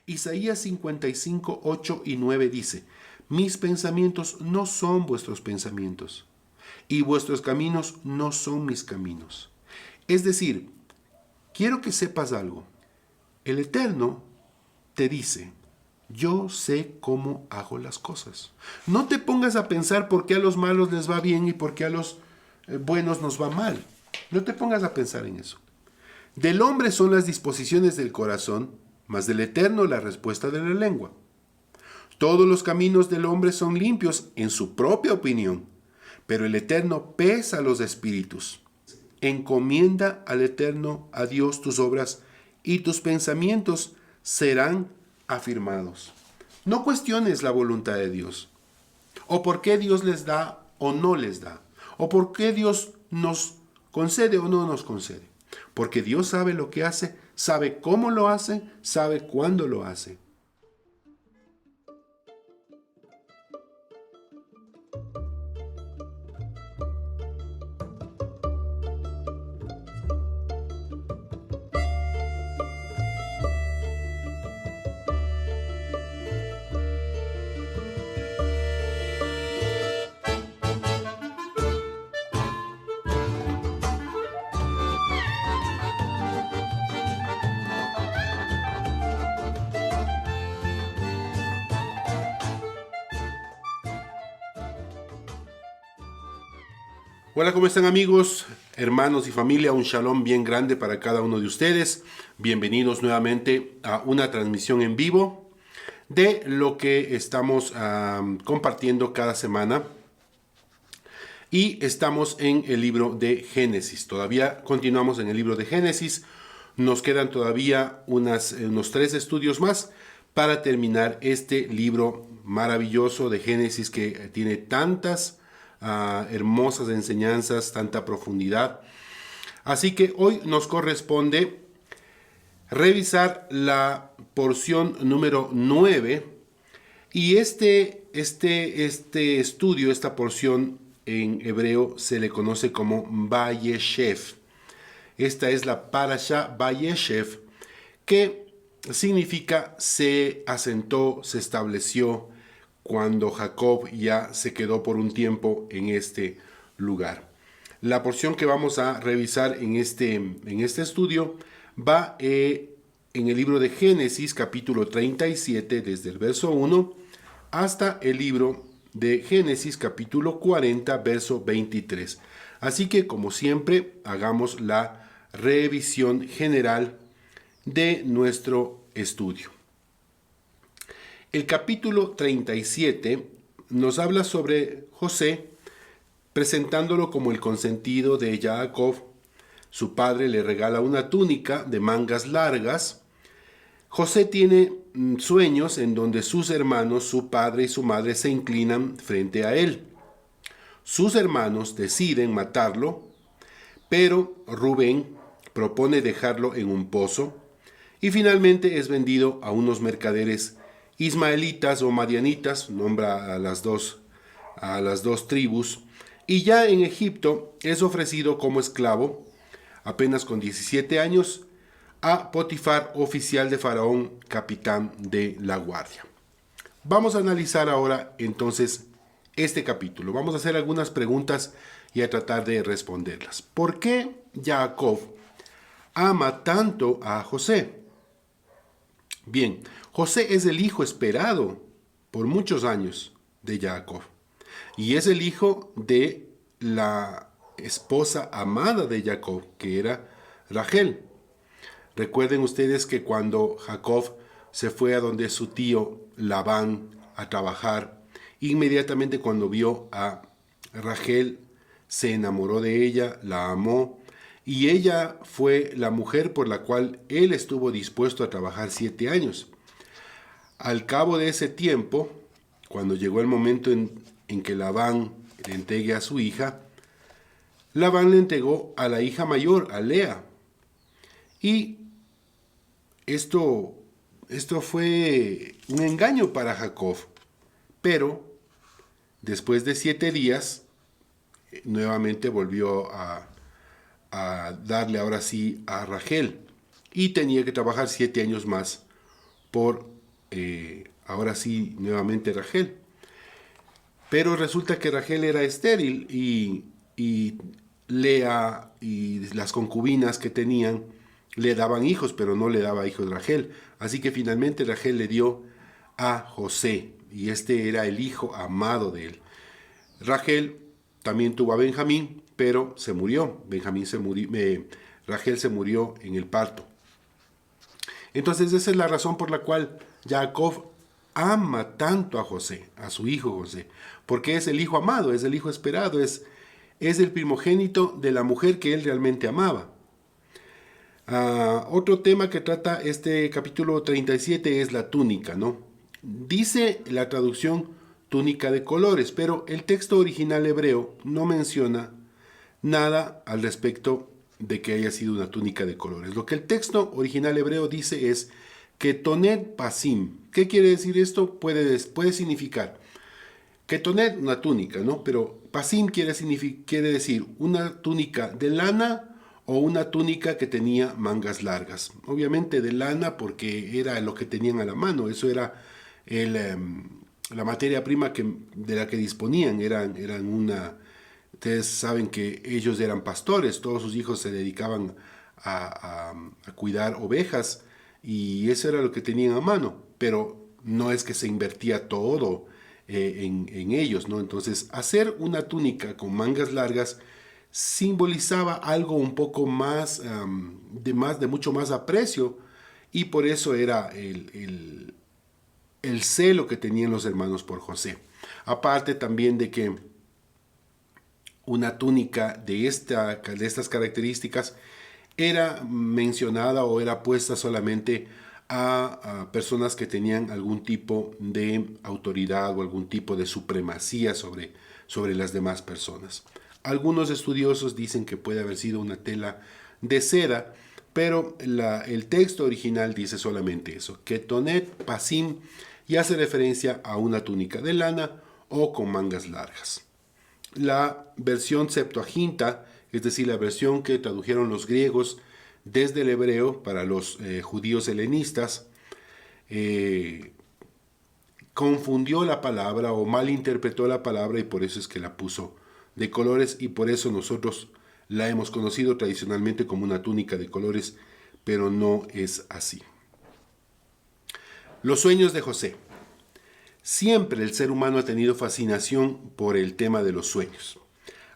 Isaías 55, 8 y 9 dice: mis pensamientos no son vuestros pensamientos, y vuestros caminos no son mis caminos. Es decir, quiero que sepas algo. El Eterno te dice: yo sé cómo hago las cosas. No te pongas a pensar por qué a los malos les va bien y por qué a los buenos nos va mal. No te pongas a pensar en eso. Del hombre son las disposiciones del corazón, mas del Eterno la respuesta de la lengua. Todos los caminos del hombre son limpios en su propia opinión, pero el Eterno pesa los espíritus. Encomienda al Eterno, a Dios, tus obras, y tus pensamientos serán afirmados. No cuestiones la voluntad de Dios, o por qué Dios les da o no les da, o por qué Dios nos concede o no nos concede. Porque Dios sabe lo que hace, sabe cómo lo hace, sabe cuándo lo hace. Hola, ¿cómo están amigos, hermanos y familia? Un shalom bien grande para cada uno de ustedes. Bienvenidos nuevamente a una transmisión en vivo de lo que estamos compartiendo cada semana. Y estamos en el libro de Génesis. Todavía continuamos en el libro de Génesis. Nos quedan todavía unos 3 estudios más para terminar este libro maravilloso de Génesis que tiene tantas hermosas enseñanzas, tanta profundidad. Así que hoy nos corresponde revisar la porción número 9 y este estudio, esta porción en hebreo se le conoce como Vayeshev. Esta es la Parasha Vayeshev, que significa se asentó, se estableció, cuando Jacob ya se quedó por un tiempo en este lugar. La porción que vamos a revisar en este estudio va en el libro de Génesis, capítulo 37, desde el verso 1, hasta el libro de Génesis, capítulo 40, verso 23. Así que, como siempre, hagamos la revisión general de nuestro estudio. El capítulo 37 nos habla sobre José, presentándolo como el consentido de Jacob. Su padre le regala una túnica de mangas largas. José tiene sueños en donde sus hermanos, su padre y su madre se inclinan frente a él. Sus hermanos deciden matarlo, pero Rubén propone dejarlo en un pozo y finalmente es vendido a unos mercaderes ismaelitas o madianitas, nombra a las dos tribus, y ya en Egipto es ofrecido como esclavo, apenas con 17 años, a Potifar, oficial de Faraón, capitán de la guardia. Vamos a analizar ahora entonces este capítulo. Vamos a hacer algunas preguntas y a tratar de responderlas. ¿Por qué Jacob ama tanto a José? Bien, José es el hijo esperado por muchos años de Jacob y es el hijo de la esposa amada de Jacob, que era Rachel. Recuerden ustedes que cuando Jacob se fue a donde su tío Labán a trabajar, inmediatamente cuando vio a Rachel se enamoró de ella, la amó, y ella fue la mujer por la cual él estuvo dispuesto a trabajar 7 años. Al cabo de ese tiempo, cuando llegó el momento en que Labán le entregue a su hija, Labán le entregó a la hija mayor, a Lea. Y esto fue un engaño para Jacob. Pero después de 7 días, nuevamente volvió a darle ahora sí a Rachel. Y tenía que trabajar 7 años más por ahora sí nuevamente Rachel. Pero resulta que Rachel era estéril y Lea y las concubinas que tenían le daban hijos, pero no le daba hijos Rachel. Así que finalmente Rachel le dio a José, y este era el hijo amado de él. Rachel también tuvo a Benjamín, pero se murió. Rachel se murió en el parto. Entonces esa es la razón por la cual Jacob ama tanto a José, a su hijo José, porque es el hijo amado, es el hijo esperado, es el primogénito de la mujer que él realmente amaba. Otro tema que trata este capítulo 37 es la túnica, ¿no? Dice la traducción túnica de colores, pero el texto original hebreo no menciona nada al respecto de que haya sido una túnica de colores. Lo que el texto original hebreo dice es Ketonet Pasim. ¿Qué quiere decir esto? Puede significar Ketonet, una túnica, ¿no? Pero Pasim quiere decir una túnica de lana o una túnica que tenía mangas largas. Obviamente de lana porque era lo que tenían a la mano, eso era la materia prima de la que disponían, eran una... Ustedes saben que ellos eran pastores, todos sus hijos se dedicaban a cuidar ovejas y eso era lo que tenían a mano, pero no es que se invertía todo en ellos, ¿no? Entonces, hacer una túnica con mangas largas simbolizaba algo un poco más, de mucho más aprecio, y por eso era el celo que tenían los hermanos por José. Aparte también de que una túnica de estas características era mencionada o era puesta solamente a personas que tenían algún tipo de autoridad o algún tipo de supremacía sobre las demás personas. Algunos estudiosos dicen que puede haber sido una tela de seda, pero el texto original dice solamente eso, Ketonet Pasim, y hace referencia a una túnica de lana o con mangas largas. La versión Septuaginta, es decir, la versión que tradujeron los griegos desde el hebreo para los judíos helenistas, confundió la palabra o malinterpretó la palabra, y por eso es que la puso de colores, y por eso nosotros la hemos conocido tradicionalmente como una túnica de colores, pero no es así. Los sueños de José. Siempre el ser humano ha tenido fascinación por el tema de los sueños,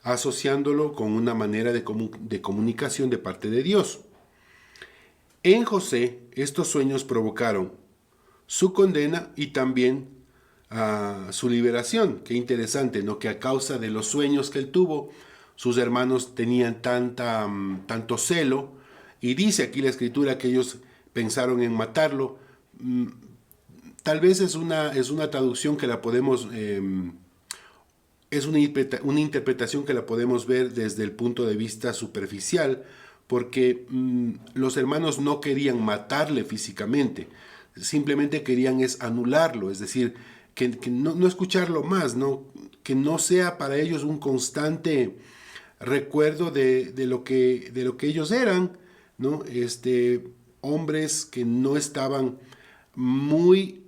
asociándolo con una manera de comunicación de parte de Dios. En José, estos sueños provocaron su condena y también su liberación. Qué interesante, ¿no? Que a causa de los sueños que él tuvo, sus hermanos tenían tanto celo, y dice aquí la escritura que ellos pensaron en matarlo. Tal vez es una traducción que la podemos, es una interpretación que la podemos ver desde el punto de vista superficial, porque los hermanos no querían matarle físicamente, simplemente querían anularlo, es decir, que no escucharlo más, ¿no? Que no sea para ellos un constante recuerdo de lo que ellos eran, ¿no? Hombres que no estaban muy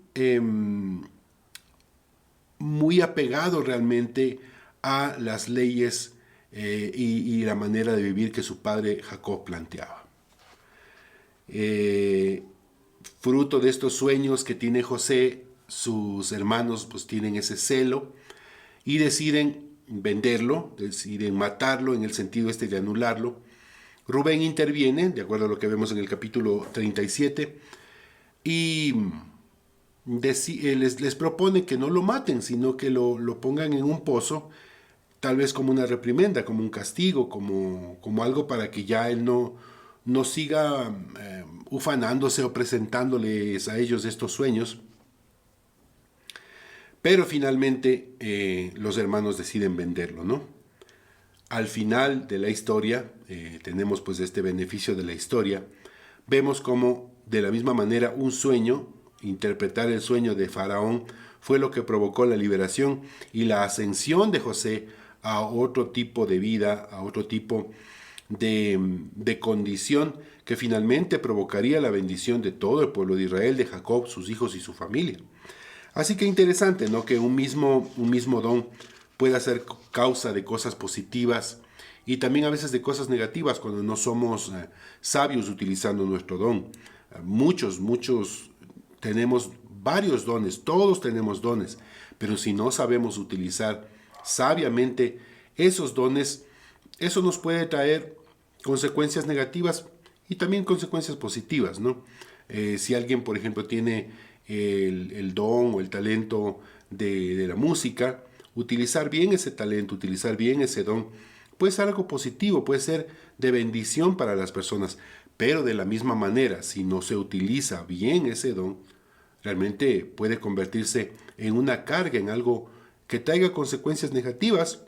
muy apegado realmente a las leyes y la manera de vivir que su padre Jacob planteaba. Fruto de estos sueños que tiene José, sus hermanos pues tienen ese celo y deciden venderlo, deciden matarlo en el sentido de anularlo. Rubén interviene, de acuerdo a lo que vemos en el capítulo 37, y les propone que no lo maten, sino que lo pongan en un pozo, tal vez como una reprimenda, como un castigo, como algo para que ya él no siga ufanándose o presentándoles a ellos estos sueños. Pero finalmente los hermanos deciden venderlo, ¿no? Al final de la historia, tenemos pues este beneficio de la historia, vemos como de la misma manera un sueño, interpretar el sueño de Faraón, fue lo que provocó la liberación y la ascensión de José a otro tipo de vida, a otro tipo de condición que finalmente provocaría la bendición de todo el pueblo de Israel, de Jacob, sus hijos y su familia. Así que interesante, ¿no? Que un mismo don pueda ser causa de cosas positivas y también a veces de cosas negativas cuando no somos sabios utilizando nuestro don. Muchos tenemos varios dones, todos tenemos dones, pero si no sabemos utilizar sabiamente esos dones, eso nos puede traer consecuencias negativas y también consecuencias positivas, ¿no? Si alguien, por ejemplo, tiene el don o el talento de la música, utilizar bien ese talento, utilizar bien ese don, puede ser algo positivo, puede ser de bendición para las personas, pero de la misma manera, si no se utiliza bien ese don, realmente puede convertirse en una carga, en algo que traiga consecuencias negativas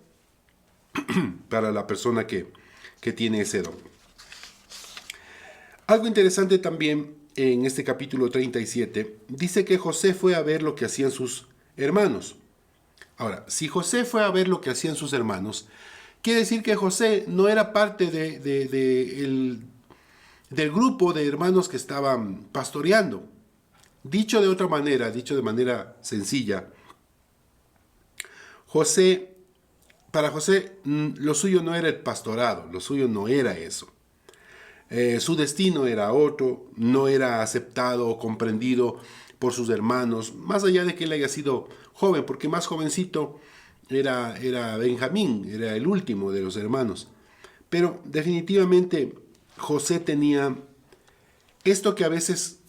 para la persona que tiene ese don. Algo interesante también en este capítulo 37, dice que José fue a ver lo que hacían sus hermanos. Ahora, si José fue a ver lo que hacían sus hermanos, quiere decir que José no era parte del grupo de hermanos que estaban pastoreando. Dicho de otra manera, dicho de manera sencilla, para José, lo suyo no era el pastorado, lo suyo no era eso. Su destino era otro, no era aceptado o comprendido por sus hermanos, más allá de que él haya sido joven, porque más jovencito era Benjamín, era el último de los hermanos. Pero definitivamente José tenía esto que a veces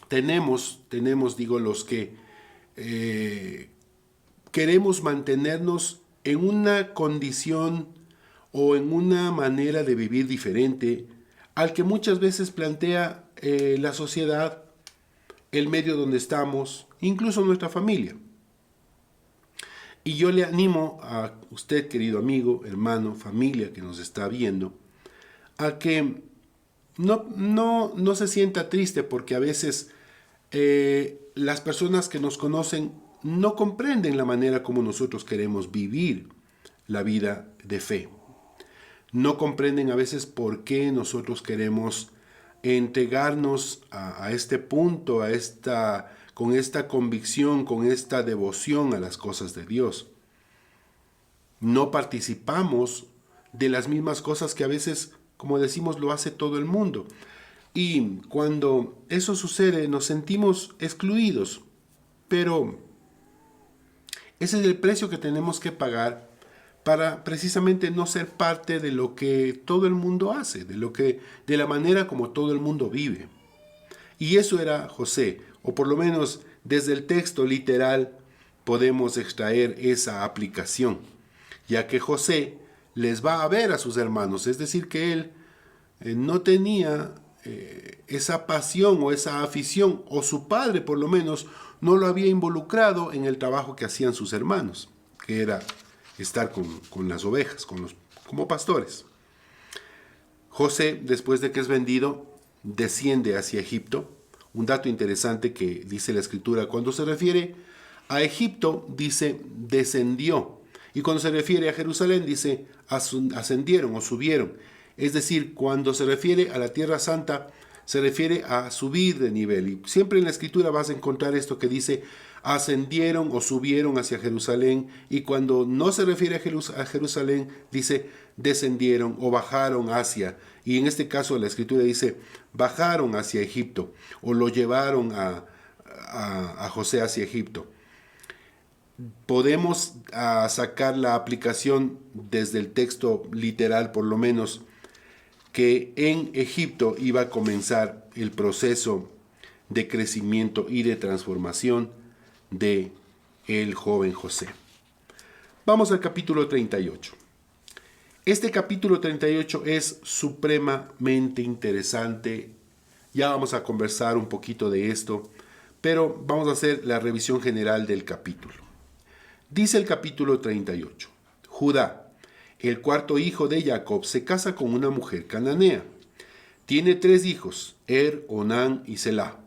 tenemos, digo, los que queremos mantenernos en una condición o en una manera de vivir diferente al que muchas veces plantea la sociedad, el medio donde estamos, incluso nuestra familia. Y yo le animo a usted, querido amigo, hermano, familia que nos está viendo, a que no se sienta triste porque a veces las personas que nos conocen no comprenden la manera como nosotros queremos vivir la vida de fe. No comprenden a veces por qué nosotros queremos entregarnos a este punto, con esta convicción, con esta devoción a las cosas de Dios. No participamos de las mismas cosas que a veces, como decimos, lo hace todo el mundo. Y cuando eso sucede nos sentimos excluidos, pero ese es el precio que tenemos que pagar para precisamente no ser parte de lo que todo el mundo hace, de la manera como todo el mundo vive. Y eso era José, o por lo menos desde el texto literal podemos extraer esa aplicación, ya que José les va a ver a sus hermanos, es decir, que él no tenía esa pasión o esa afición, o su padre por lo menos no lo había involucrado en el trabajo que hacían sus hermanos, que era estar con las ovejas, como pastores. José, después de que es vendido, desciende hacia Egipto. Un dato interesante que dice la Escritura, cuando se refiere a Egipto, dice descendió. Y cuando se refiere a Jerusalén, dice ascendieron o subieron. Es decir, cuando se refiere a la Tierra Santa, se refiere a subir de nivel. Y siempre en la Escritura vas a encontrar esto que dice ascendieron o subieron hacia Jerusalén, y cuando no se refiere a Jerusalén, dice descendieron o bajaron hacia, y en este caso la Escritura dice bajaron hacia Egipto, o lo llevaron a José hacia Egipto. Podemos sacar la aplicación desde el texto literal, por lo menos, que en Egipto iba a comenzar el proceso de crecimiento y de transformación de el joven José. Vamos al capítulo 38. Este capítulo 38 es supremamente interesante. Ya vamos a conversar un poquito de esto, pero vamos a hacer la revisión general del capítulo. Dice el capítulo 38. Judá, el cuarto hijo de Jacob, se casa con una mujer cananea. Tiene 3 hijos, Onán y Selá.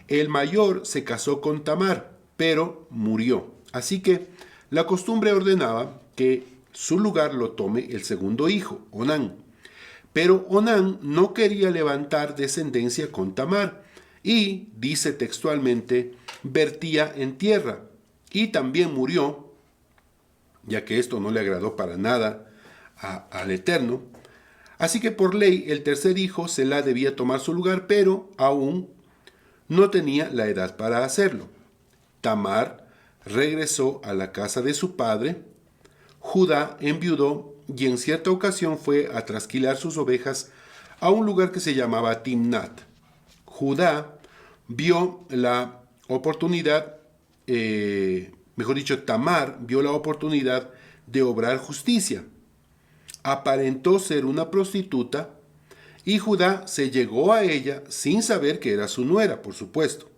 El mayor se casó con Tamar, pero murió. Así que la costumbre ordenaba que su lugar lo tome el segundo hijo, Onán. Pero Onán no quería levantar descendencia con Tamar y, dice textualmente, vertía en tierra y también murió, ya que esto no le agradó para nada al Eterno. Así que por ley el tercer hijo, Selá, debía tomar su lugar, pero aún no tenía la edad para hacerlo. Tamar regresó a la casa de su padre, Judá enviudó y en cierta ocasión fue a trasquilar sus ovejas a un lugar que se llamaba Timnat. Judá vio la oportunidad, mejor dicho, Tamar vio la oportunidad de obrar justicia. Aparentó ser una prostituta y Judá se llegó a ella sin saber que era su nuera, por supuesto.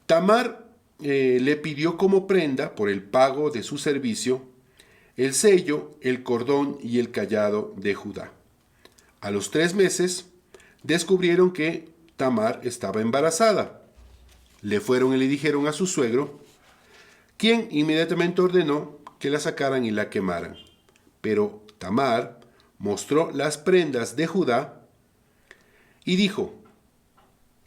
Tamar le pidió como prenda, por el pago de su servicio, el sello, el cordón y el cayado de Judá. A los 3 meses, descubrieron que Tamar estaba embarazada. Le fueron y le dijeron a su suegro, quien inmediatamente ordenó que la sacaran y la quemaran. Pero Tamar mostró las prendas de Judá y dijo,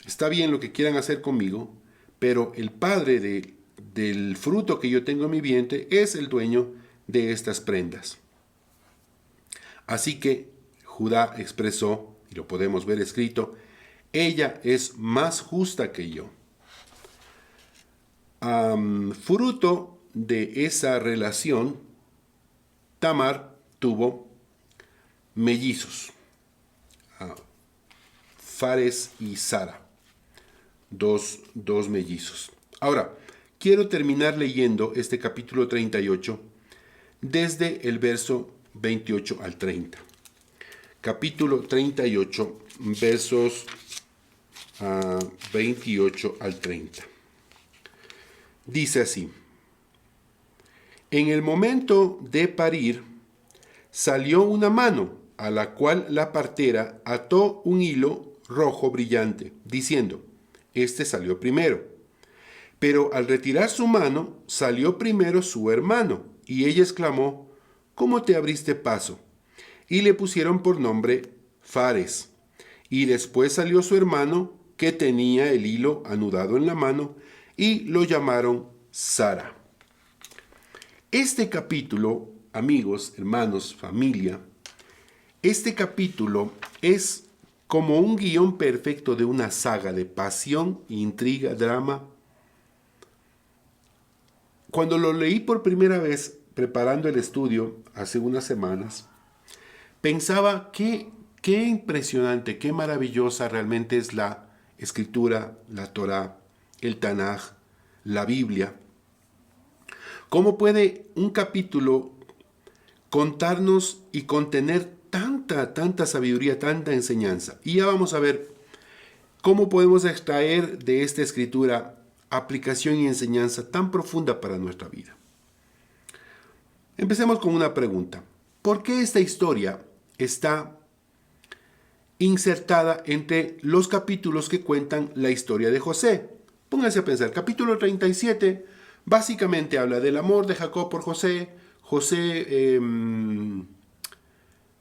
está bien lo que quieran hacer conmigo, pero el padre del fruto que yo tengo en mi vientre es el dueño de estas prendas. Así que Judá expresó, y lo podemos ver escrito, ella es más justa que yo. Fruto de esa relación, Tamar tuvo mellizos, Fares y Zara, dos mellizos. Ahora, quiero terminar leyendo este capítulo 38 desde el verso 28 al 30. Capítulo 38, versos 28 al 30. Dice así: en el momento de parir, salió una mano, a la cual la partera ató un hilo rojo brillante, diciendo, este salió primero. Pero al retirar su mano, salió primero su hermano, y ella exclamó, ¿cómo te abriste paso? Y le pusieron por nombre Fares. Y después salió su hermano, que tenía el hilo anudado en la mano, y lo llamaron Zara. Este capítulo, amigos, hermanos, familia, este capítulo es como un guión perfecto de una saga de pasión, intriga, drama. Cuando lo leí por primera vez, preparando el estudio hace unas semanas, pensaba qué impresionante, qué maravillosa realmente es la Escritura, la Torá, el Tanaj, la Biblia. ¿Cómo puede un capítulo contarnos y contener tanta sabiduría, tanta enseñanza? Y ya vamos a ver cómo podemos extraer de esta escritura aplicación y enseñanza tan profunda para nuestra vida. Empecemos con una pregunta. ¿Por qué esta historia está insertada entre los capítulos que cuentan la historia de José? Pónganse a pensar. Capítulo 37 básicamente habla del amor de Jacob por José, José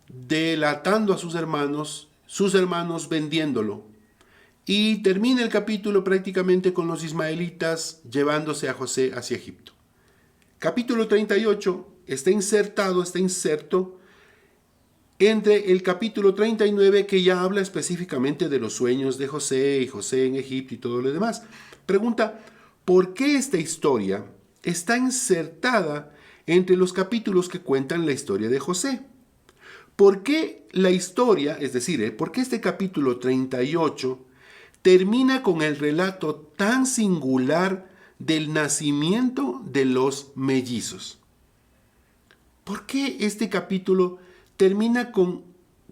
delatando a sus hermanos vendiéndolo. Y termina el capítulo prácticamente con los ismaelitas llevándose a José hacia Egipto. Capítulo 38 está inserto entre el capítulo 39, que ya habla específicamente de los sueños de José y José en Egipto y todo lo demás. Pregunta, ¿por qué esta historia está insertada entre los capítulos que cuentan la historia de José? ¿Por qué la historia, es decir, por qué este capítulo 38 termina con el relato tan singular del nacimiento de los mellizos? ¿Por qué este capítulo termina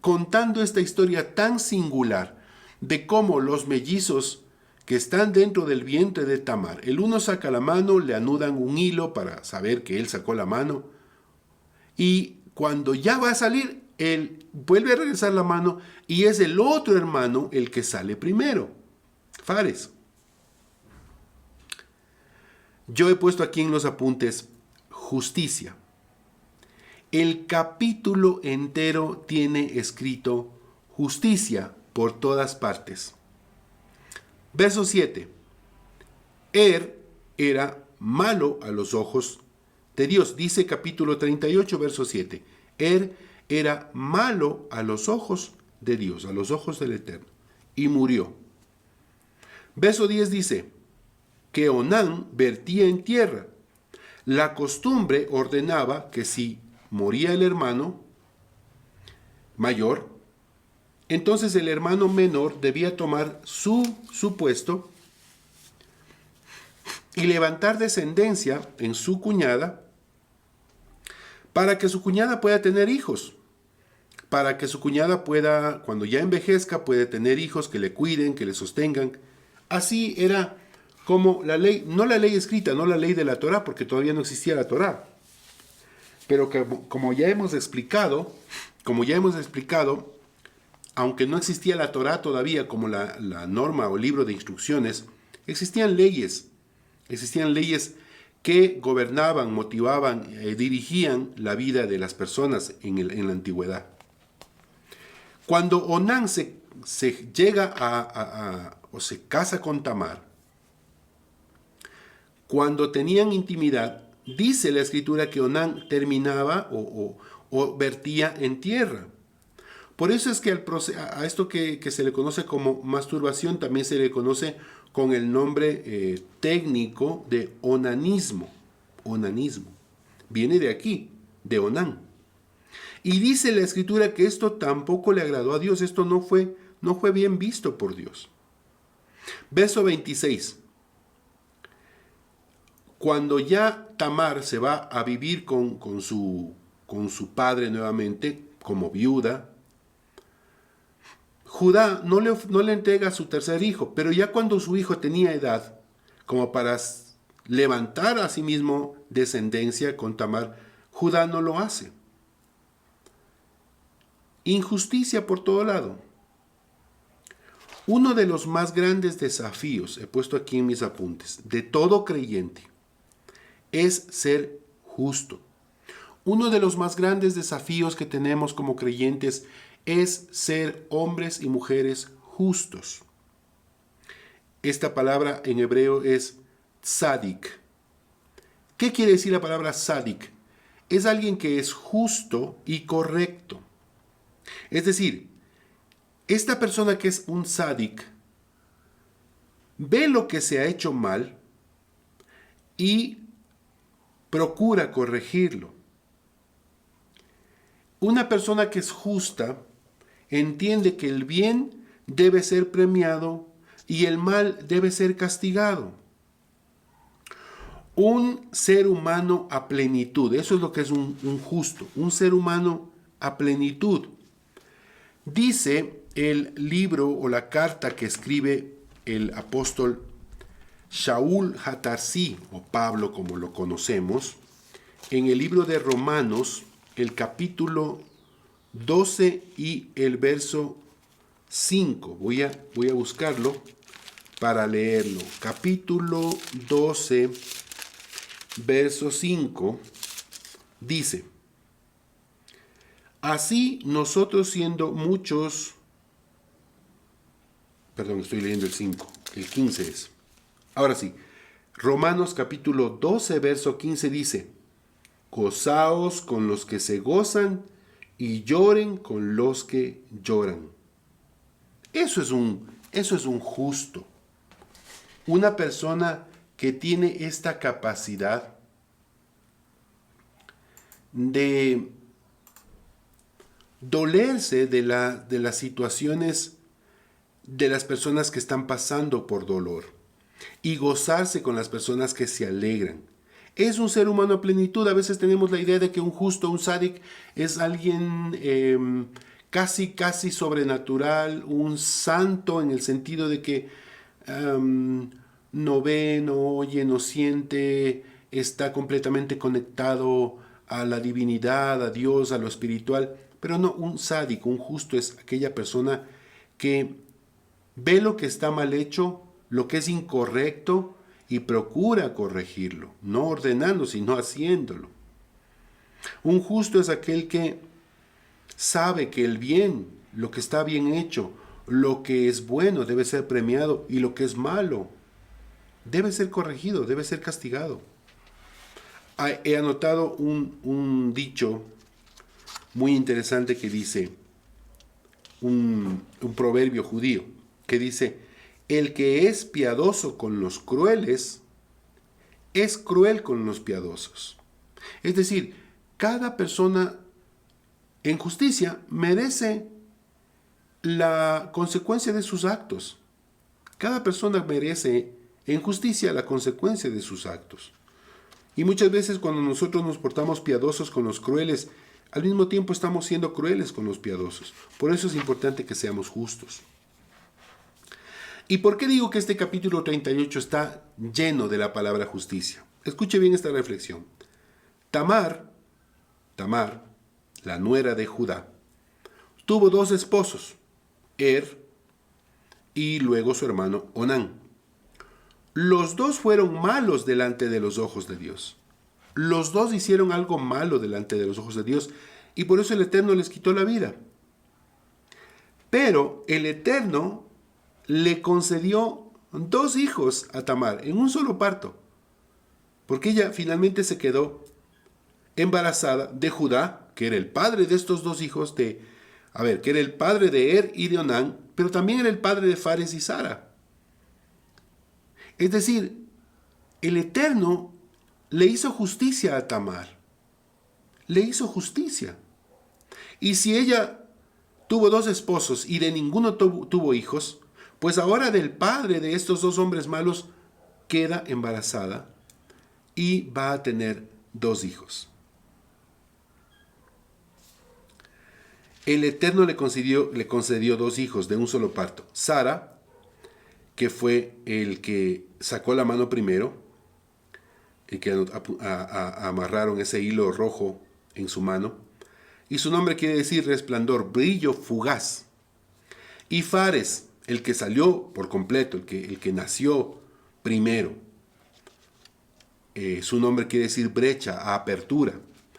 contando esta historia tan singular de cómo los mellizos que están dentro del vientre de Tamar, el uno saca la mano, le anudan un hilo para saber que él sacó la mano, y cuando ya va a salir, él vuelve a regresar la mano y es el otro hermano el que sale primero, Fares? Yo he puesto aquí en los apuntes justicia. El capítulo entero tiene escrito justicia por todas partes. Verso 7. Era malo a los ojos de Dios. Dice capítulo 38, verso 7. Era malo a los ojos de Dios, a los ojos del Eterno, y murió. Verso 10 dice que Onán vertía en tierra. La costumbre ordenaba que si moría el hermano mayor, entonces el hermano menor debía tomar su puesto y levantar descendencia en su cuñada para que su cuñada pueda tener hijos, para que su cuñada pueda, cuando ya envejezca, puede tener hijos que le cuiden, que le sostengan. Así era como la ley, no la ley escrita, no la ley de la Torá, porque todavía no existía la Torá. Pero que, como ya hemos explicado, aunque no existía la Torá todavía como la norma o libro de instrucciones, existían leyes que gobernaban, motivaban, dirigían la vida de las personas en la antigüedad. Cuando Onán se llega o se casa con Tamar, cuando tenían intimidad, dice la escritura que Onán terminaba o vertía en tierra. Por eso es que a esto que se le conoce como masturbación también se le conoce con el nombre técnico de onanismo. Onanismo. Viene de aquí, de Onán. Y dice la escritura que esto tampoco le agradó a Dios, esto no fue bien visto por Dios. Verso 26. Cuando ya Tamar se va a vivir con su padre nuevamente, como viuda, Judá no le entrega a su tercer hijo, pero ya cuando su hijo tenía edad, como para levantar a sí mismo descendencia con Tamar, Judá no lo hace. Injusticia por todo lado. Uno de los más grandes desafíos, he puesto aquí en mis apuntes, de todo creyente, es ser justo. Uno de los más grandes desafíos que tenemos como creyentes es ser hombres y mujeres justos. Esta palabra en hebreo es tzadik. ¿Qué quiere decir la palabra tzadik? Es alguien que es justo y correcto. Es decir, esta persona que es un tzadik ve lo que se ha hecho mal y procura corregirlo. Una persona que es justa entiende que el bien debe ser premiado y el mal debe ser castigado. Un ser humano a plenitud, eso es lo que es un justo, un ser humano a plenitud. Dice el libro o la carta que escribe el apóstol Shaul HaTarsi, o Pablo como lo conocemos, en el libro de Romanos, el capítulo 12 y el verso 5. Voy a buscarlo para leerlo. Capítulo 12, verso 5, dice: así nosotros siendo muchos, perdón, estoy leyendo el 5, el 15 es. Ahora sí, Romanos capítulo 12, verso 15 dice: gozaos con los que se gozan y lloren con los que lloran. Eso es un justo. Una persona que tiene esta capacidad de dolerse de las situaciones de las personas que están pasando por dolor y gozarse con las personas que se alegran. Es un ser humano a plenitud. A veces tenemos la idea de que un justo, un sádic, es alguien casi sobrenatural, un santo en el sentido de que no ve, no oye, no siente, está completamente conectado a la divinidad, a Dios, a lo espiritual. Pero no, un sádico, un justo es aquella persona que ve lo que está mal hecho, lo que es incorrecto, y procura corregirlo, no ordenando, sino haciéndolo. Un justo es aquel que sabe que el bien, lo que está bien hecho, lo que es bueno debe ser premiado y lo que es malo debe ser corregido, debe ser castigado. He anotado un dicho muy interesante que dice, un proverbio judío, que dice, el que es piadoso con los crueles, es cruel con los piadosos. Es decir, cada persona en justicia merece la consecuencia de sus actos. Cada persona merece en justicia la consecuencia de sus actos. Y muchas veces cuando nosotros nos portamos piadosos con los crueles, al mismo tiempo estamos siendo crueles con los piadosos. Por eso es importante que seamos justos. ¿Y por qué digo que este capítulo 38 está lleno de la palabra justicia? Escuche bien esta reflexión. Tamar, la nuera de Judá, tuvo dos esposos, y luego su hermano Onán. Los dos fueron malos delante de los ojos de Dios. Los dos hicieron algo malo delante de los ojos de Dios y por eso el Eterno les quitó la vida. Pero el Eterno le concedió dos hijos a Tamar en un solo parto, porque ella finalmente se quedó embarazada de Judá, que era el padre de estos dos hijos que era el padre de y de Onán, pero también era el padre de Fares y Sara. Es decir, el Eterno le hizo justicia a Tamar. Le hizo justicia. Y si ella tuvo dos esposos y de ninguno tuvo hijos, pues ahora del padre de estos dos hombres malos queda embarazada y va a tener dos hijos. El Eterno le concedió dos hijos de un solo parto. Sara, que fue el que sacó la mano primero, el que amarraron ese hilo rojo en su mano, y su nombre quiere decir resplandor, brillo fugaz. Y Fares, el que salió por completo, el que nació primero, su nombre quiere decir brecha, apertura.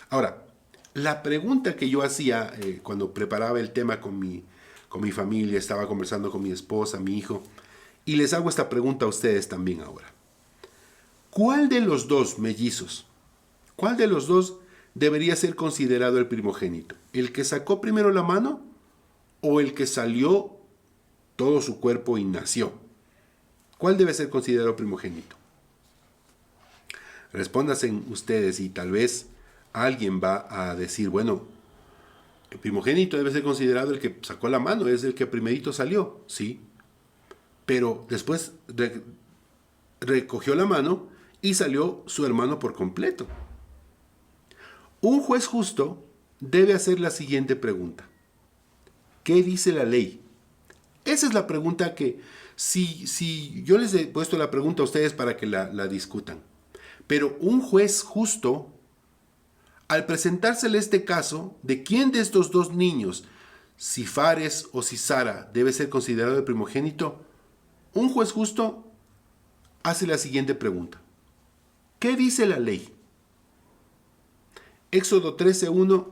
Ahora, la pregunta que yo hacía cuando preparaba el tema con mi familia, estaba conversando con mi esposa, mi hijo, y les hago esta pregunta a ustedes también ahora. ¿Cuál de los dos mellizos, cuál de los dos debería ser considerado el primogénito? ¿El que sacó primero la mano o el que salió todo su cuerpo y nació? ¿Cuál debe ser considerado primogénito? Respóndanse ustedes y tal vez alguien va a decir, bueno, el primogénito debe ser considerado el que sacó la mano, es el que primerito salió, sí. Pero después recogió la mano y salió su hermano por completo. Un juez justo debe hacer la siguiente pregunta. ¿Qué dice la ley? Esa es la pregunta que, si yo les he puesto la pregunta a ustedes para que la discutan. Pero un juez justo, al presentársele este caso de quién de estos dos niños, si Fares o si Sara, debe ser considerado el primogénito, un juez justo hace la siguiente pregunta. ¿Qué dice la ley? Éxodo 13:1,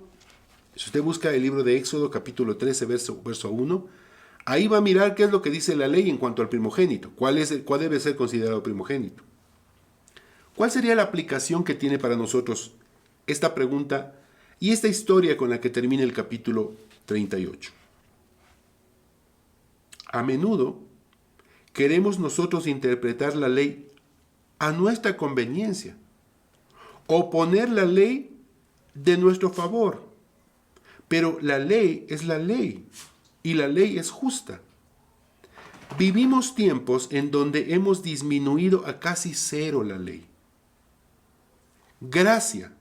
si usted busca el libro de Éxodo, capítulo 13, verso 1, ahí va a mirar qué es lo que dice la ley en cuanto al primogénito. ¿Cuál debe ser considerado primogénito? ¿Cuál sería la aplicación que tiene para nosotros esta pregunta y esta historia con la que termina el capítulo 38? A menudo queremos nosotros interpretar la ley a nuestra conveniencia o poner la ley de nuestro favor. Pero la ley es la ley y la ley es justa. Vivimos tiempos en donde hemos disminuido a casi cero la ley. Gracia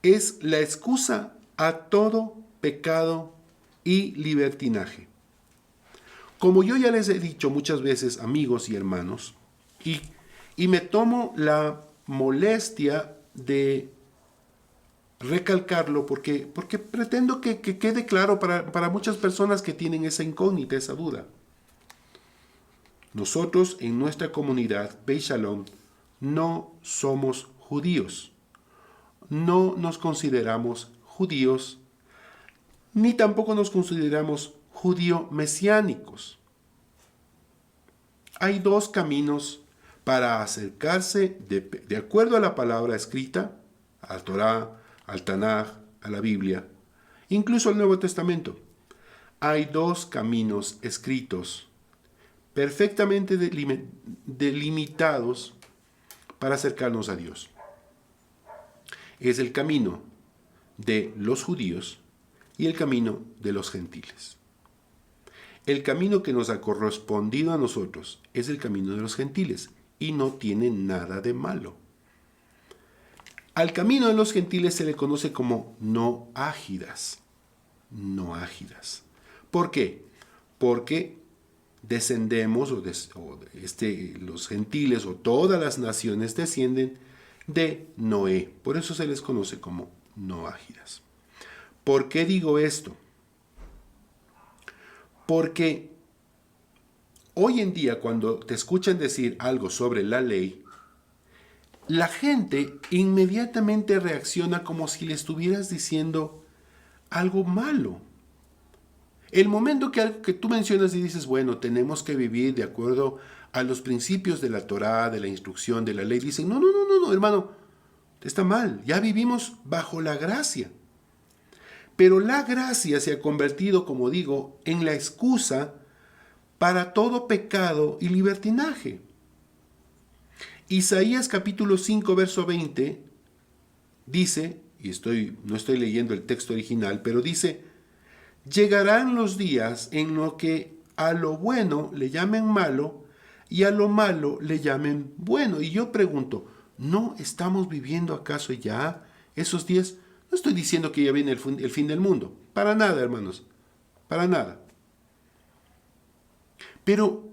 es la excusa a todo pecado y libertinaje. Como yo ya les he dicho muchas veces, amigos y hermanos, y me tomo la molestia de recalcarlo porque pretendo que quede claro para muchas personas que tienen esa incógnita, esa duda. Nosotros en nuestra comunidad, Beit Shalom, no somos judíos. no nos consideramos judíos, ni tampoco nos consideramos judío-mesiánicos. Hay dos caminos para acercarse de acuerdo a la palabra escrita, al Torá, al Tanaj, a la Biblia, incluso al Nuevo Testamento. Hay dos caminos escritos, perfectamente delimitados para acercarnos a Dios. Es el camino de los judíos y el camino de los gentiles. El camino que nos ha correspondido a nosotros es el camino de los gentiles y no tiene nada de malo. Al camino de los gentiles se le conoce como no ágidas. No ágidas. ¿Por qué? Porque descendemos, los gentiles o todas las naciones descienden de Noé. Por eso se les conoce como no ágidas. ¿Por qué digo esto? Porque hoy en día cuando te escuchan decir algo sobre la ley, la gente inmediatamente reacciona como si le estuvieras diciendo algo malo. El momento que tú mencionas y dices, bueno, tenemos que vivir de acuerdo a los principios de la Torá, de la instrucción, de la ley, dicen, no, hermano, está mal, ya vivimos bajo la gracia. Pero la gracia se ha convertido, como digo, en la excusa para todo pecado y libertinaje. Isaías capítulo 5, verso 20, dice, y no estoy leyendo el texto original, pero dice, llegarán los días en los que a lo bueno le llamen malo y a lo malo le llamen bueno. Y yo pregunto, ¿no estamos viviendo acaso ya esos días? No estoy diciendo que ya viene el fin del mundo. Para nada, hermanos. Para nada. Pero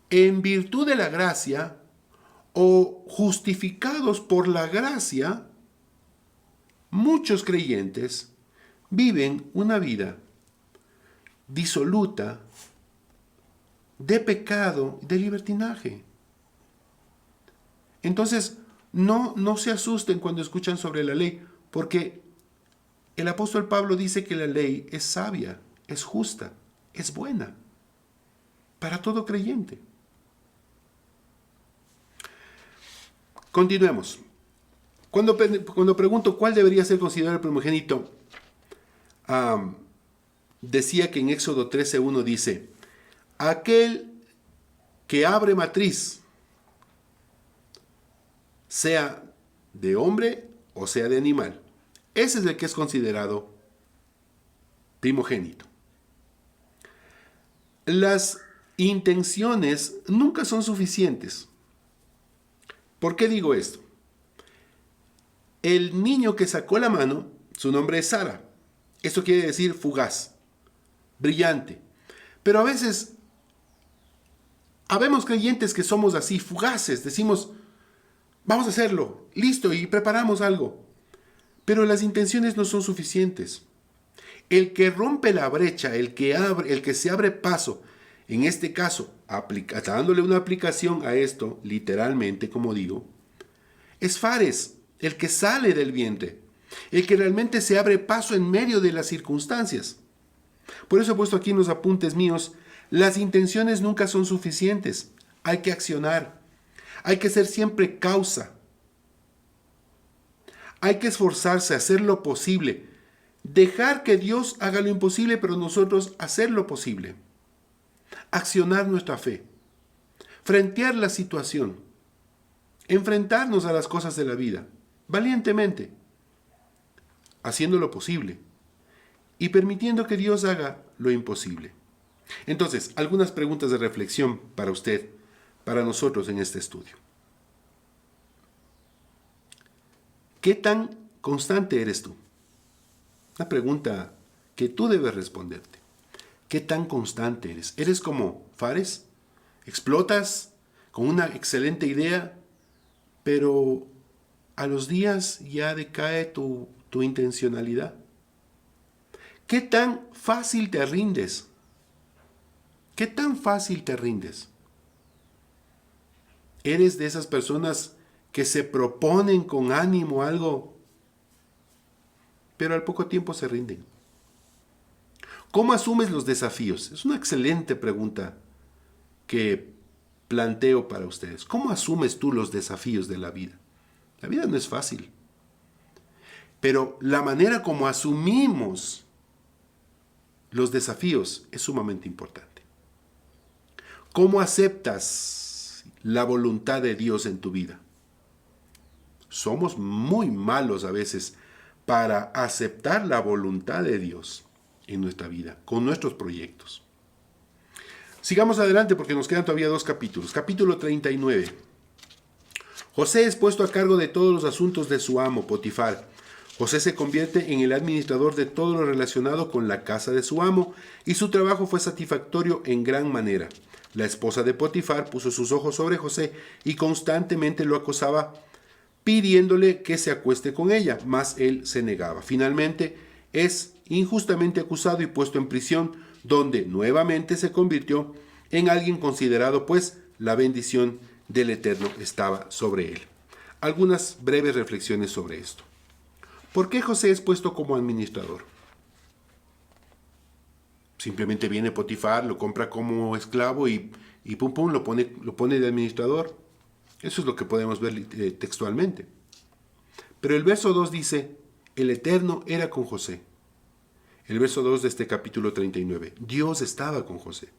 en virtud de la gracia o justificados por la gracia, muchos creyentes viven una vida disoluta de pecado, de libertinaje. Entonces, no se asusten cuando escuchan sobre la ley, porque el apóstol Pablo dice que la ley es sabia, es justa, es buena para todo creyente. Continuemos. Cuando pregunto cuál debería ser considerado el primogénito, decía que en Éxodo 13:1 dice, aquel que abre matriz, sea de hombre o sea de animal, ese es el que es considerado primogénito. Las intenciones nunca son suficientes. ¿Por qué digo esto? El niño que sacó la mano, su nombre es Sara. Esto quiere decir fugaz, brillante. Pero a veces, habemos creyentes que somos así, fugaces. Decimos, vamos a hacerlo, listo, y preparamos algo. Pero las intenciones no son suficientes. El que rompe la brecha, el que se abre paso, en este caso, dándole una aplicación a esto, literalmente, como digo, es Fares, el que sale del vientre, el que realmente se abre paso en medio de las circunstancias. Por eso he puesto aquí en los apuntes míos, las intenciones nunca son suficientes, hay que accionar, hay que ser siempre causa, hay que esforzarse, hacer lo posible, dejar que Dios haga lo imposible, pero nosotros hacer lo posible. Accionar nuestra fe, frentear la situación, enfrentarnos a las cosas de la vida, valientemente, haciendo lo posible y permitiendo que Dios haga lo imposible. Entonces, algunas preguntas de reflexión para usted, para nosotros en este estudio. ¿Qué tan constante eres tú? Una pregunta que tú debes responderte. ¿Qué tan constante eres? ¿Eres como Fares? ¿Explotas con una excelente idea, pero a los días ya decae tu intencionalidad? ¿Qué tan fácil te rindes? ¿Qué tan fácil te rindes? ¿Eres de esas personas que se proponen con ánimo algo pero al poco tiempo se rinden. ¿Cómo asumes los desafíos? Es una excelente pregunta que planteo para ustedes. ¿Cómo asumes tú los desafíos de la vida? La vida no es fácil, pero la manera como asumimos los desafíos es sumamente importante. ¿Cómo aceptas la voluntad de Dios en tu vida? Somos muy malos a veces para aceptar la voluntad de Dios en nuestra vida, con nuestros proyectos. Sigamos adelante porque nos quedan todavía 2 capítulos. Capítulo 39. José es puesto a cargo de todos los asuntos de su amo, Potifar. José se convierte en el administrador de todo lo relacionado con la casa de su amo y su trabajo fue satisfactorio en gran manera. La esposa de Potifar puso sus ojos sobre José y constantemente lo acosaba pidiéndole que se acueste con ella, mas él se negaba. Finalmente es injustamente acusado y puesto en prisión, donde nuevamente se convirtió en alguien considerado, pues la bendición del Eterno estaba sobre él. Algunas breves reflexiones sobre esto. ¿Por qué José es puesto como administrador? Simplemente viene Potifar, lo compra como esclavo y pum pum, lo pone de administrador. Eso es lo que podemos ver textualmente. Pero el verso 2 dice, el Eterno era con José. El verso 2 de este capítulo 39, Dios estaba con José.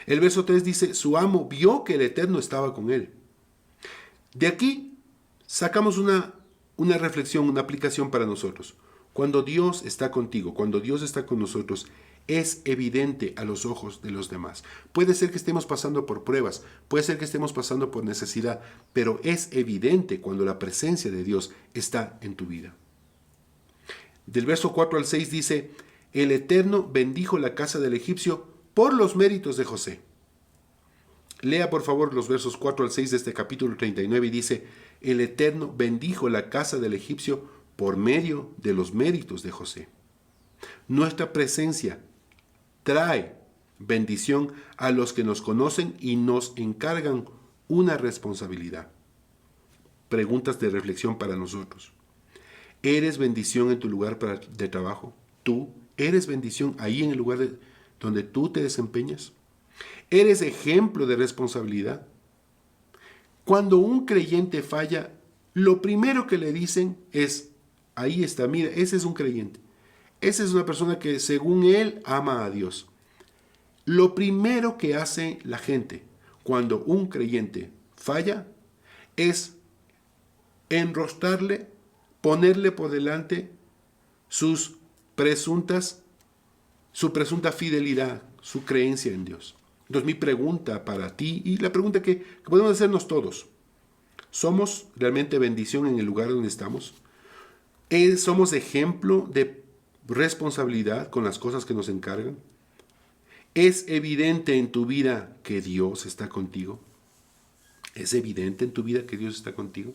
El verso 3 dice, su amo vio que el Eterno estaba con él. De aquí sacamos una reflexión, una aplicación para nosotros. Cuando Dios está contigo, cuando Dios está con nosotros, es evidente a los ojos de los demás. Puede ser que estemos pasando por pruebas, puede ser que estemos pasando por necesidad, pero es evidente cuando la presencia de Dios está en tu vida. Del verso 4 al 6 dice, el Eterno bendijo la casa del egipcio por los méritos de José. Lea por favor los versos 4 al 6 de este capítulo 39 y dice, el Eterno bendijo la casa del egipcio por medio de los méritos de José. Nuestra presencia trae bendición a los que nos conocen y nos encargan una responsabilidad. Preguntas de reflexión para nosotros. ¿Eres bendición en tu lugar de trabajo? ¿Tú eres bendición ahí en el lugar donde tú te desempeñas? ¿Eres ejemplo de responsabilidad? Cuando un creyente falla, lo primero que le dicen es, ahí está, mira, ese es un creyente. Esa es una persona que según él ama a Dios. Lo primero que hace la gente cuando un creyente falla es enrostrarle, ponerle por delante su presunta fidelidad, su creencia en Dios. Entonces mi pregunta para ti y la pregunta que podemos hacernos todos, ¿somos realmente bendición en el lugar donde estamos? ¿Somos ejemplo de responsabilidad con las cosas que nos encargan? ¿Es evidente en tu vida que Dios está contigo? ¿Es evidente en tu vida que Dios está contigo?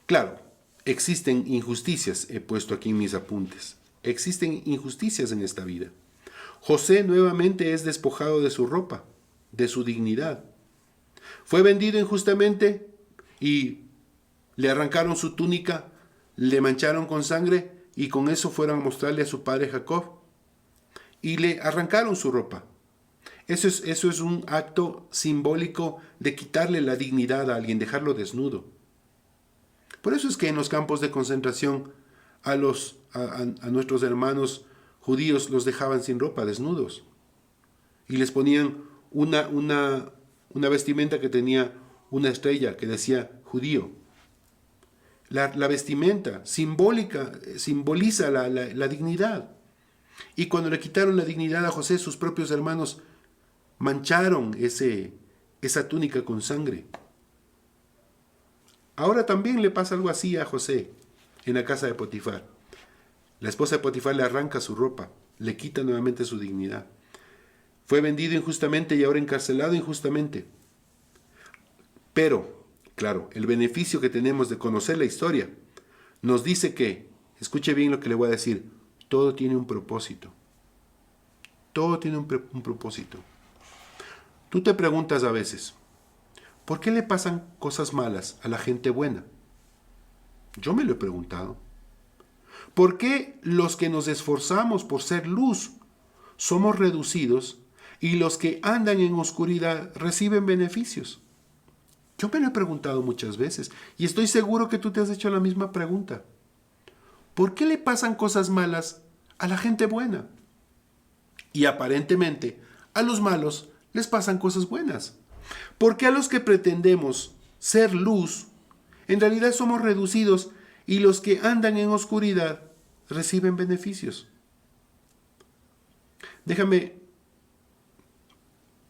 Claro, existen injusticias, he puesto aquí en mis apuntes. Existen injusticias en esta vida. José nuevamente es despojado de su ropa, de su dignidad. Fue vendido injustamente y le arrancaron su túnica, le mancharon con sangre y con eso fueron a mostrarle a su padre Jacob. Y le arrancaron su ropa. Eso es un acto simbólico de quitarle la dignidad a alguien, dejarlo desnudo. Por eso es que en los campos de concentración a nuestros hermanos judíos los dejaban sin ropa, desnudos. Y les ponían una vestimenta que tenía una estrella que decía judío. La vestimenta simboliza la dignidad. Y cuando le quitaron la dignidad a José, sus propios hermanos mancharon esa túnica con sangre. Ahora también le pasa algo así a José en la casa de Potifar. La esposa de Potifar le arranca su ropa, le quita nuevamente su dignidad. Fue vendido injustamente y ahora encarcelado injustamente. Pero, claro, el beneficio que tenemos de conocer la historia nos dice que, escuche bien lo que le voy a decir, todo tiene un propósito. Todo tiene un propósito. Tú te preguntas a veces, ¿por qué le pasan cosas malas a la gente buena? Yo me lo he preguntado. ¿Por qué los que nos esforzamos por ser luz somos reducidos y los que andan en oscuridad reciben beneficios? Yo me lo he preguntado muchas veces y estoy seguro que tú te has hecho la misma pregunta. ¿Por qué le pasan cosas malas a la gente buena? Y aparentemente a los malos les pasan cosas buenas. ¿Por qué a los que pretendemos ser luz, en realidad somos reducidos y los que andan en oscuridad reciben beneficios? Déjame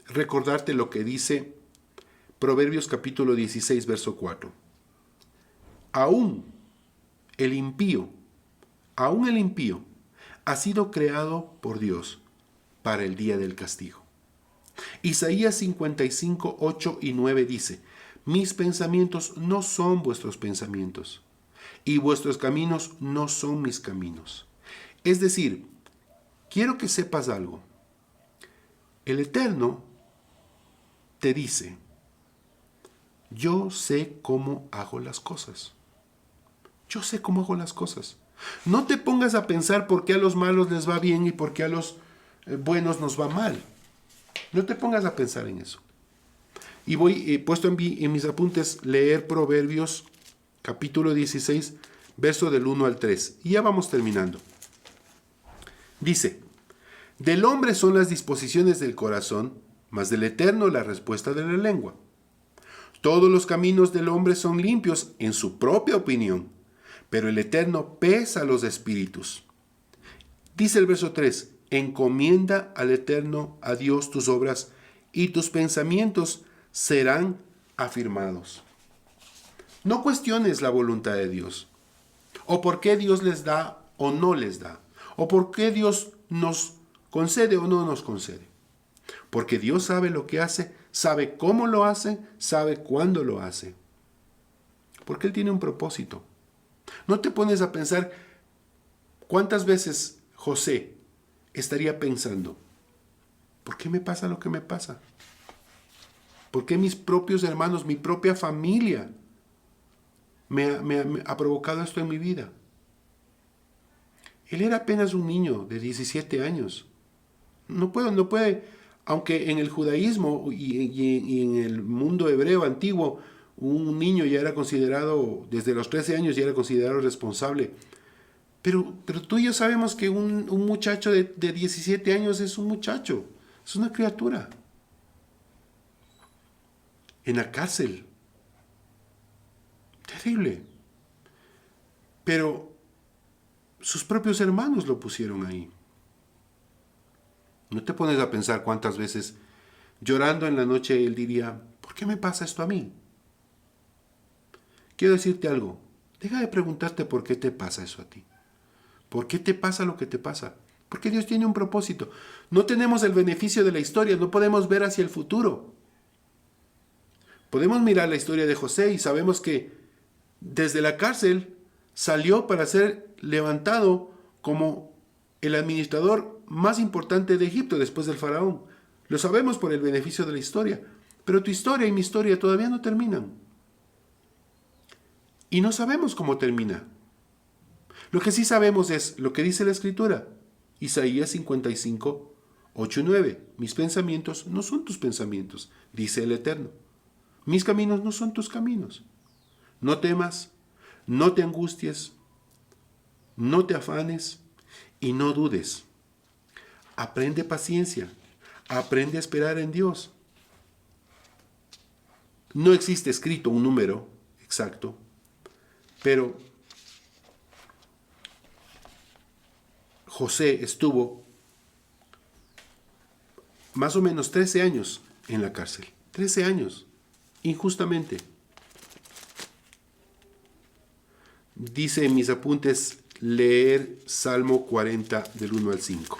recordarte lo que dice Proverbios capítulo 16, verso 4. Aún el impío ha sido creado por Dios para el día del castigo. Isaías 55, 8 y 9 dice: mis pensamientos no son vuestros pensamientos, y vuestros caminos no son mis caminos. Es decir, quiero que sepas algo. El Eterno te dice: yo sé cómo hago las cosas. Yo sé cómo hago las cosas. No te pongas a pensar por qué a los malos les va bien y por qué a los buenos nos va mal. No te pongas a pensar en eso. Y voy, puesto en mis apuntes, leer Proverbios capítulo 16, verso del 1 al 3. Y ya vamos terminando. Dice: del hombre son las disposiciones del corazón, mas del Eterno la respuesta de la lengua. Todos los caminos del hombre son limpios en su propia opinión, pero el Eterno pesa los espíritus. Dice el verso 3, encomienda al Eterno, a Dios, tus obras, y tus pensamientos serán afirmados. No cuestiones la voluntad de Dios, o por qué Dios les da o no les da, o por qué Dios nos concede o no nos concede. Porque Dios sabe lo que hace, sabe cómo lo hace, sabe cuándo lo hace. Porque Él tiene un propósito. No te pones a pensar cuántas veces José estaría pensando: ¿por qué me pasa lo que me pasa? ¿Por qué mis propios hermanos, mi propia familia me ha provocado esto en mi vida? Él era apenas un niño de 17 años. No puede, aunque en el judaísmo y en el mundo hebreo antiguo, un niño ya era considerado, desde los 13 años ya era considerado responsable. Pero tú y yo sabemos que un muchacho de 17 años es un muchacho, es una criatura. En la cárcel. Terrible. Pero sus propios hermanos lo pusieron ahí. ¿No te pones a pensar cuántas veces, llorando en la noche, él diría: ¿por qué me pasa esto a mí? Quiero decirte algo. Deja de preguntarte por qué te pasa eso a ti. ¿Por qué te pasa lo que te pasa? Porque Dios tiene un propósito. No tenemos el beneficio de la historia, no podemos ver hacia el futuro. Podemos mirar la historia de José y sabemos que desde la cárcel salió para ser levantado como el administrador más importante de Egipto después del faraón. Lo sabemos por el beneficio de la historia. Pero tu historia y mi historia todavía no terminan. Y no sabemos cómo termina. Lo que sí sabemos es lo que dice la Escritura. Isaías 55, 8 y 9. Mis pensamientos no son tus pensamientos, dice el Eterno. Mis caminos no son tus caminos. No temas, no te angusties, no te afanes y no dudes. Aprende paciencia, aprende a esperar en Dios. No existe escrito un número exacto, pero José estuvo más o menos 13 años en la cárcel. 13 años, injustamente. Dice en mis apuntes leer Salmo 40 del 1 al 5.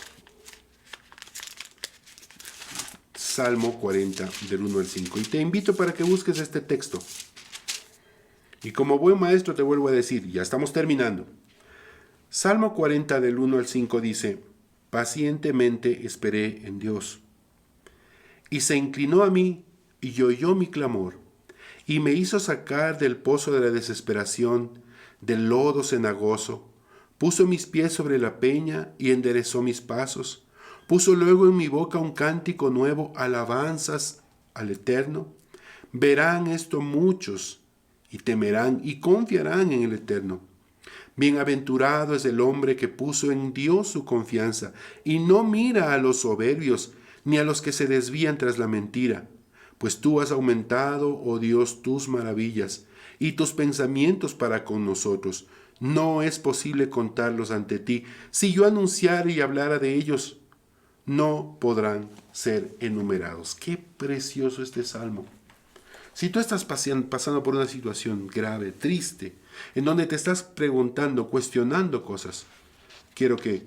Salmo 40 del 1 al 5. Y te invito para que busques este texto. Y como buen maestro te vuelvo a decir, ya estamos terminando. Salmo 40 del 1 al 5 dice: pacientemente esperé en Dios, y se inclinó a mí y oyó mi clamor, y me hizo sacar del pozo de la desesperación, del lodo cenagoso, Puso mis pies sobre la peña y enderezó mis pasos. Puso luego en mi boca un cántico nuevo, alabanzas al Eterno. Verán esto muchos y temerán y confiarán en el Eterno. Bienaventurado es el hombre que puso en Dios su confianza y no mira a los soberbios ni a los que se desvían tras la mentira. Pues tú has aumentado, oh Dios, tus maravillas y tus pensamientos para con nosotros. No es posible contarlos ante ti. Si yo anunciara y hablara de ellos, no podrán ser enumerados. Qué precioso este salmo. Si tú estás pasando por una situación grave, triste, en donde te estás preguntando, cuestionando cosas, quiero que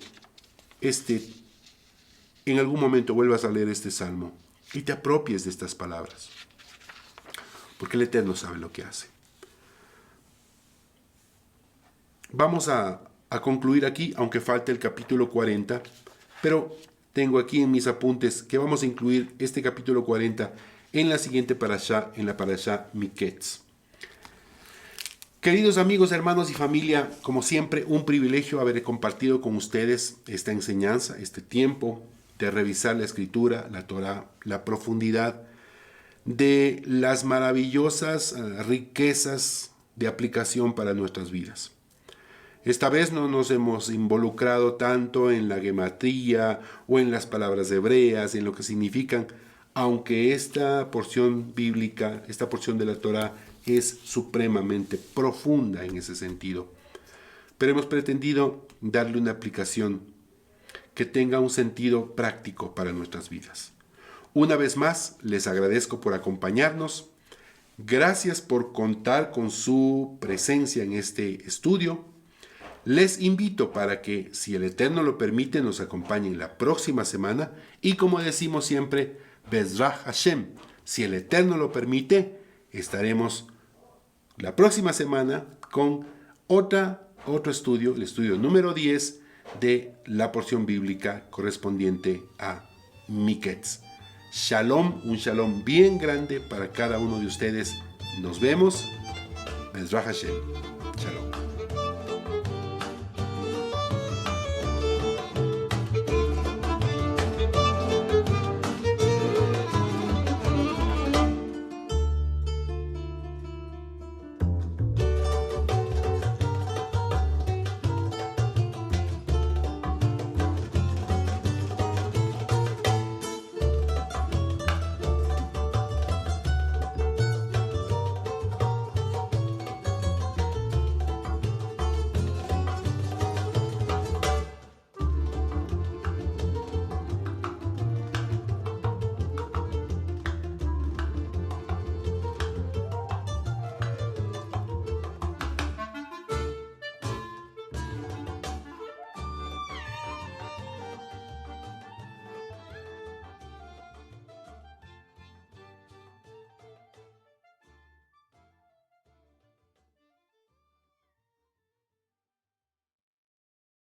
en algún momento vuelvas a leer este salmo y te apropies de estas palabras, porque el Eterno sabe lo que hace. Vamos a concluir aquí, aunque falte el capítulo 40, pero tengo aquí en mis apuntes que vamos a incluir este capítulo 40 en la siguiente parashá, en la parashá Miketz. Queridos amigos, hermanos y familia, como siempre, un privilegio haber compartido con ustedes esta enseñanza, este tiempo de revisar la Escritura, la Torá, la profundidad de las maravillosas riquezas de aplicación para nuestras vidas. Esta vez no nos hemos involucrado tanto en la gematría o en las palabras hebreas, en lo que significan, aunque esta porción bíblica, esta porción de la Torá es supremamente profunda en ese sentido. Pero hemos pretendido darle una aplicación que tenga un sentido práctico para nuestras vidas. Una vez más, les agradezco por acompañarnos. Gracias por contar con su presencia en este estudio. Les invito para que, si el Eterno lo permite, nos acompañen la próxima semana y, como decimos siempre, Bezrah Hashem, si el Eterno lo permite, estaremos la próxima semana con otro estudio, el estudio número 10 de la porción bíblica correspondiente a Miketz. Shalom, un shalom bien grande para cada uno de ustedes. Nos vemos. Bezrah Hashem. Shalom.